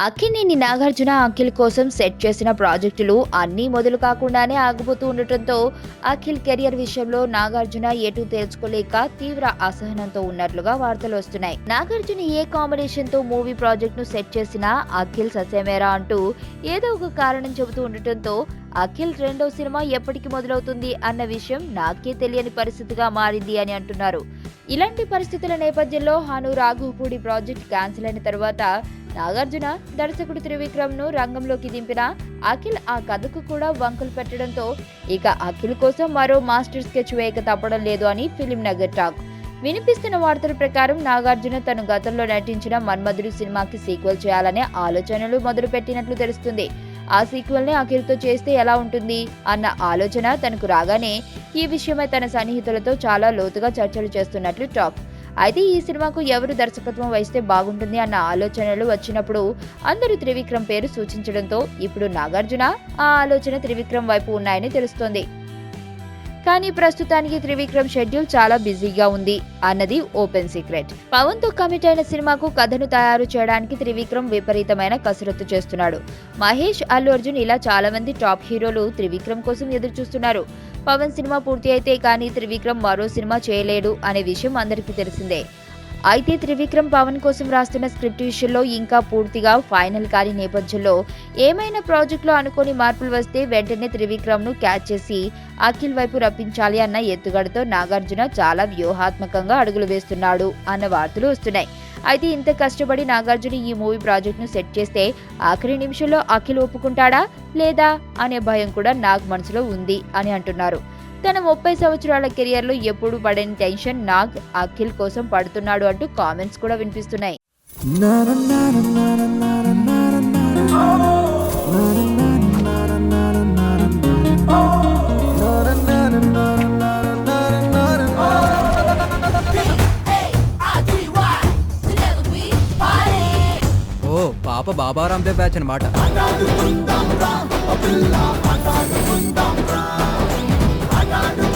అక్కినేని నాగార్జున అఖిల్ కోసం సెట్ చేసిన ప్రాజెక్టులు అన్నీ మొదలు కాకుండానే ఆగిపోతూ ఉండటంతో అఖిల్ కెరియర్ విషయంలో నాగార్జున ఎటు తేల్చుకోలేక తీవ్ర అసహనంతో ఉన్నట్లుగా వార్తలు వస్తున్నాయి. నాగార్జున ఏ కాంబినేషన్ తో మూవీ ప్రాజెక్ట్ ను సెట్ చేసినా అఖిల్ ససేమేరా అంటూ ఏదో ఒక కారణం చెబుతూ ఉండటంతో అఖిల్ రెండో సినిమా ఎప్పటికి మొదలవుతుంది అన్న విషయం నాకే తెలియని పరిస్థితిగా మారింది అని అంటున్నారు. ఇలాంటి పరిస్థితుల నేపథ్యంలో హాను రాఘవపూడి ప్రాజెక్ట్ క్యాన్సిల్ అయిన తర్వాత నాగార్జున దర్శకుడు త్రివిక్రమ్ ను రంగంలోకి దింపిన అఖిల్ ఆ కథకు కూడా వంకలు పెట్టడంతో ఇక అఖిల్ కోసం మరో మాస్టర్ స్కెచ్ వేయక తప్పడం లేదు అని ఫిలిం నగర్ టాక్. వినిపిస్తున్న వార్తల ప్రకారం నాగార్జున తను గతంలో నటించిన మన్మధుడు సినిమాకి సీక్వెల్ చేయాలనే ఆలోచనలు మొదలు పెట్టినట్లు తెలుస్తుంది. ఆ సీక్వెల్ ని అఖిల్ తో చేస్తే ఎలా ఉంటుంది అన్న ఆలోచన తనకు రాగానే ఈ విషయమై తన సన్నిహితులతో చాలా లోతుగా చర్చలు చేస్తున్నట్లు టాక్. అయితే ఈ సినిమాకు ఎవరు దర్శకత్వం వహిస్తే బాగుంటుంది అన్న ఆలోచనలు వచ్చినప్పుడు అందరూ త్రివిక్రమ్ పేరు సూచించడంతో ఇప్పుడు నాగార్జున ఆ ఆలోచన త్రివిక్రమ్ వైపు ఉన్నాయని తెలుస్తోంది. కానీ ప్రస్తుతానికి త్రివిక్రమ్ షెడ్యూల్ చాలా బిజీగా ఉంది అన్నది ఓపెన్ సీక్రెట్. పవన్ తో కమిట్ అయిన సినిమాకు కథను తయారు చేయడానికి త్రివిక్రమ్ విపరీతమైన కసరత్తు చేస్తున్నాడు. మహేష్, అల్లు అర్జున్ ఇలా చాలా మంది టాప్ హీరోలు త్రివిక్రమ్ కోసం ఎదురు చూస్తున్నారు. పవన్ సినిమా పూర్తి అయితే కానీ త్రివిక్రమ్ మరో సినిమా చేయలేడు అనే విషయం అందరికీ తెలిసిందే. అయితే త్రివిక్రమ్ పవన్ కోసం రాస్తున్న స్క్రిప్ట్ విషయంలో ఇంకా పూర్తిగా ఫైనల్ కాని నేపథ్యంలో ఏమైనా ప్రాజెక్టులో అనుకోని మార్పులు వస్తే వెంటనే త్రివిక్రమ్ ను క్యాచ్ చేసి అఖిల్ వైపు రప్పించాలి అన్న ఎత్తుగడతో నాగార్జున చాలా వ్యూహాత్మకంగా అడుగులు వేస్తున్నాడు అన్న వార్తలు వస్తున్నాయి. అయితే ఇంత కష్టపడి నాగార్జున ఈ మూవీ ప్రాజెక్ట్ ను సెట్ చేస్తే ఆఖరి నిమిషంలో అఖిల్ ఒప్పుకుంటాడా లేదా అనే భయం కూడా నాగ్ మనసులో ఉంది అని అంటున్నారు. తన 30 సంవత్సరాల కెరియర్ లో ఎప్పుడు పడని టెన్షన్ నాగ్ అఖిల్ కోసం పడుతున్నాడు అంటూ కామెంట్స్ కూడా వినిపిస్తున్నాయి. ఓ పాప బాబా రాందేవ్ బ్యాచ్ అన్నమాట. I got